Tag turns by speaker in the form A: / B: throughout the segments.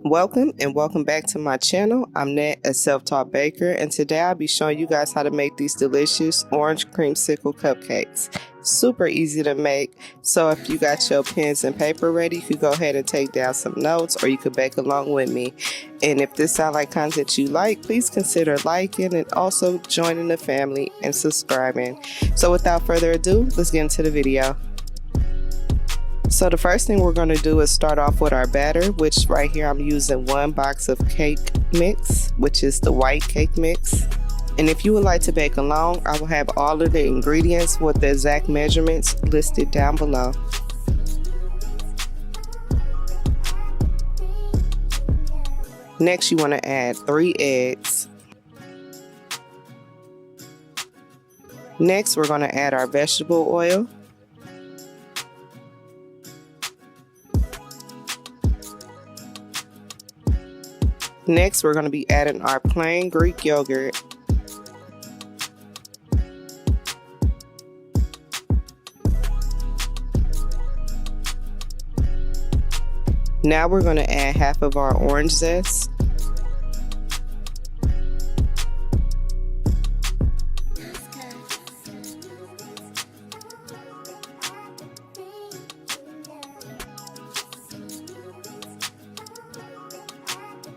A: Welcome and welcome back to my channel. I'm Nat, a self-taught baker, and today I'll be showing you guys how to make these delicious orange creamsicle cupcakes. Super easy to make, so if you got your pens and paper ready, you could go ahead and take down some notes, or you could bake along with me. And if this sounds like content you like, please consider liking and also joining the family and subscribing. So without further ado, let's get into the video. So the first thing we're going to do is start off with our batter, which right here I'm using 1 box of cake mix, which is the white cake mix. And if you would like to bake along, I will have all of the ingredients with the exact measurements listed down below. Next, you want to add 3 eggs. Next, we're going to add our vegetable oil. Next, we're going to be adding our plain Greek yogurt. Now we're going to add half of our orange zest.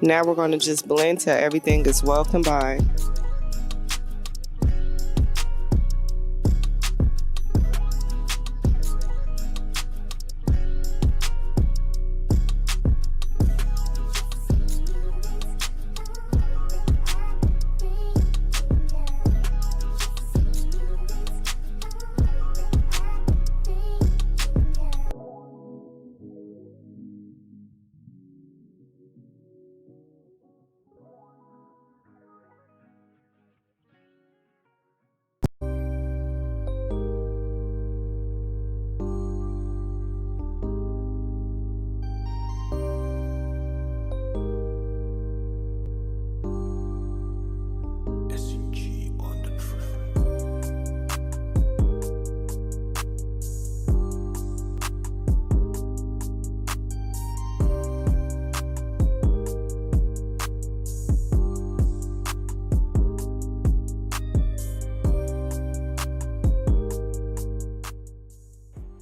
A: Now we're going to just blend till everything is well combined.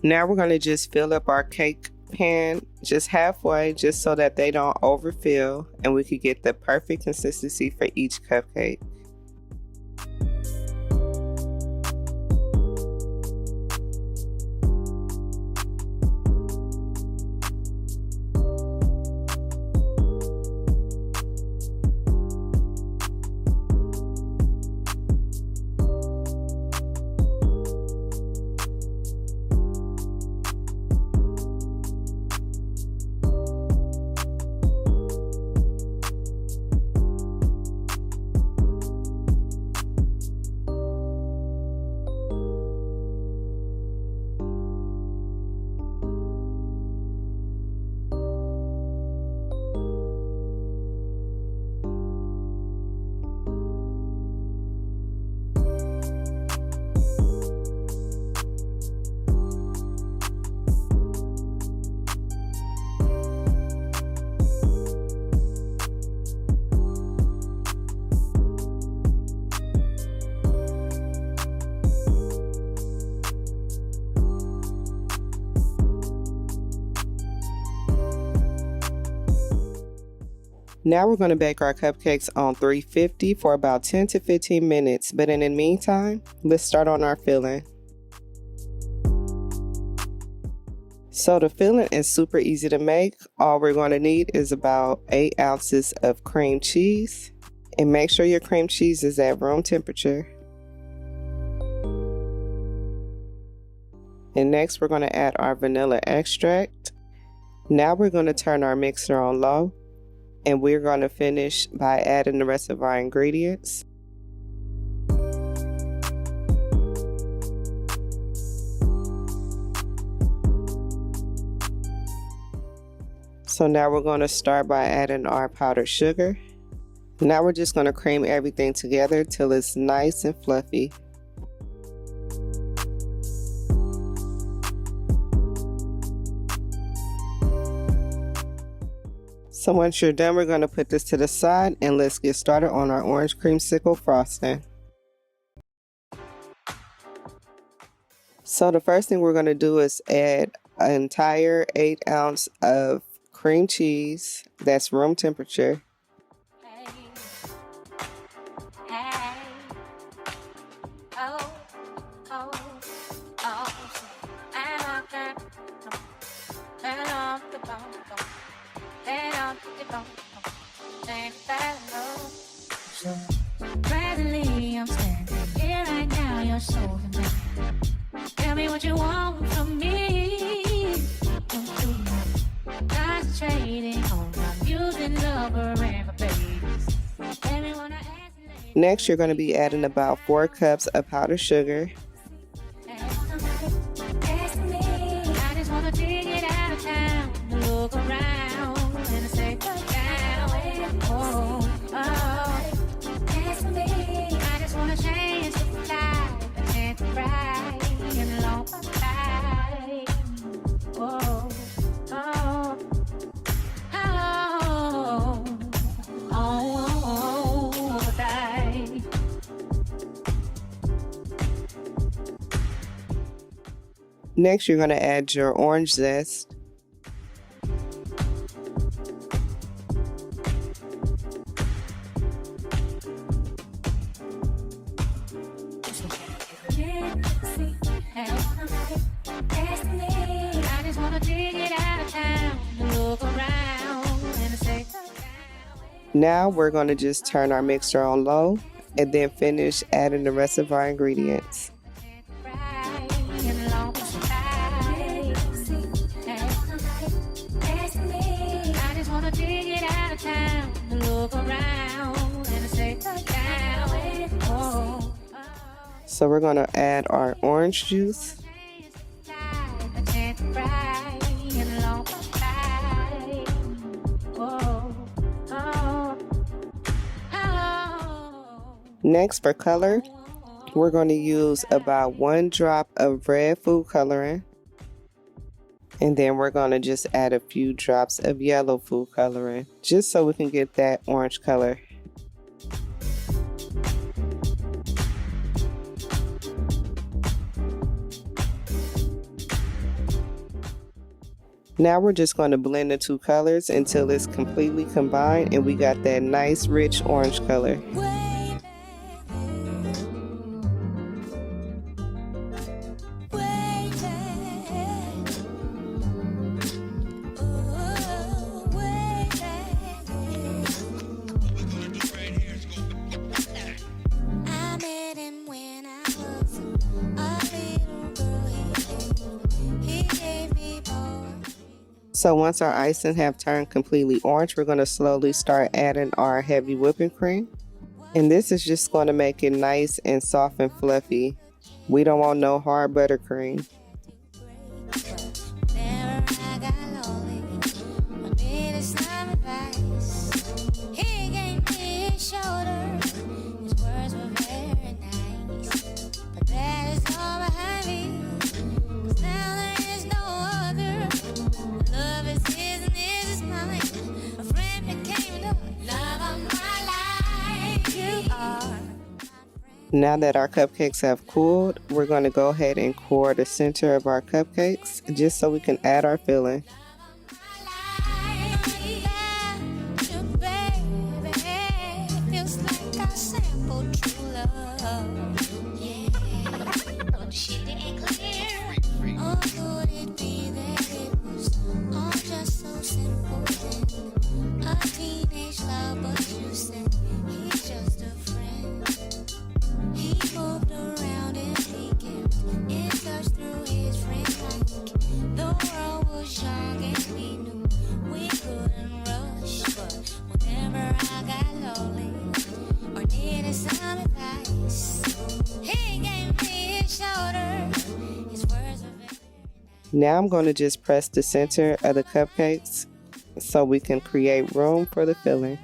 A: Now we're going to just fill up our cake pan just halfway, just so that they don't overfill and we could get the perfect consistency for each cupcake. Now we're going to bake our cupcakes on 350 for about 10 to 15 minutes, but in the meantime, let's start on our filling. So the filling is super easy to make. All we're going to need is about 8 ounces of cream cheese, and make sure your cream cheese is at room temperature. And next we're going to add our vanilla extract. Now we're going to turn our mixer on low, and we're going to finish by adding the rest of our ingredients. So now we're going to start by adding our powdered sugar. Now we're just going to cream everything together till it's nice and fluffy. So once you're done, we're going to put this to the side and let's get started on our orange creamsicle frosting. So the first thing we're going to do is add an entire 8 ounce of cream cheese that's room temperature.
B: Presently, I'm standing here right now. You're so demanding. Tell me what you want from me. Concentrating on my music, lover, and my babies. Everyone I ask.
A: Next, you're going to be adding about 4 cups of powdered sugar.
B: I just want to dig it out of town. Look around and say, oh, oh. I just want to change the life. I can't cry and long bye. Oh, oh, oh, oh, die.
A: Next, you're going to add your orange zest. Now we're going to just turn our mixer on low and then finish adding the rest of our ingredients. So we're going to add our orange juice. Next, for color, we're going to use about 1 drop of red food coloring. And then we're going to just add a few drops of yellow food coloring, just so we can get that orange color. Now we're just going to blend the 2 colors until it's completely combined and we got that nice rich orange color. So once our icing have turned completely orange, we're going to slowly start adding our heavy whipping cream. And this is just going to make it nice and soft and fluffy. We don't want no hard buttercream. Now that our cupcakes have cooled, we're going to go ahead and core the center of our cupcakes just so we can add our filling. Now I'm going to just press the center of the cupcakes so we can create room for the filling.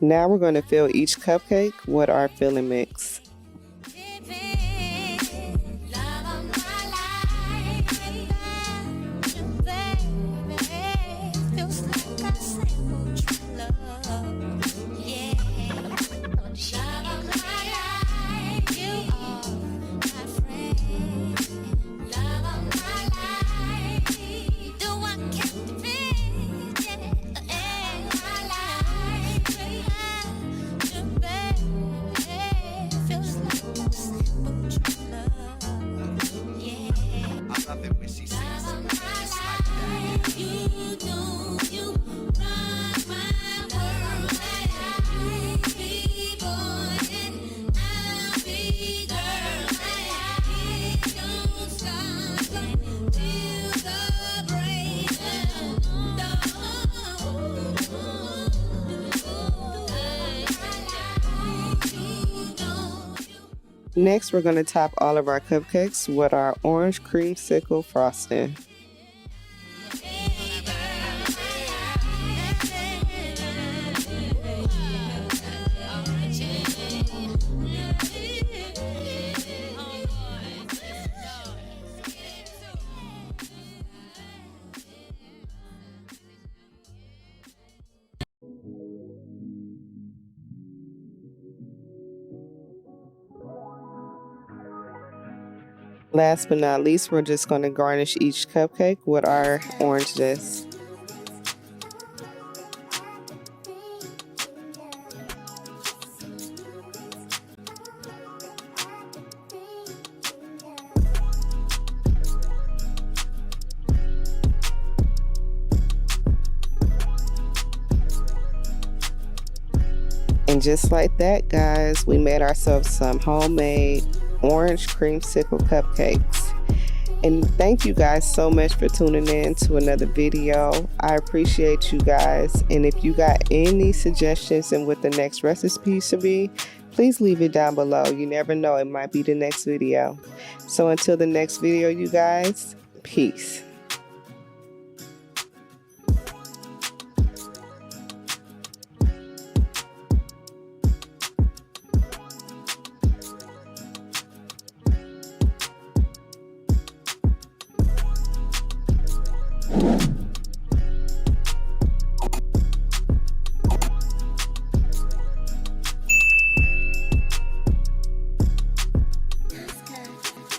A: Now we're going to fill each cupcake with our filling mix. Next, we're going to top all of our cupcakes with our orange creamsicle frosting. Last but not least, we're just going to garnish each cupcake with our orange zest. And just like that, guys, we made ourselves some homemade orange creamsicle cupcakes. And thank you guys so much for tuning in to another video. I appreciate you guys. And if you got any suggestions and what the next recipe should be, please leave it down below. You never know, it might be the next video. So until the next video, you guys, peace.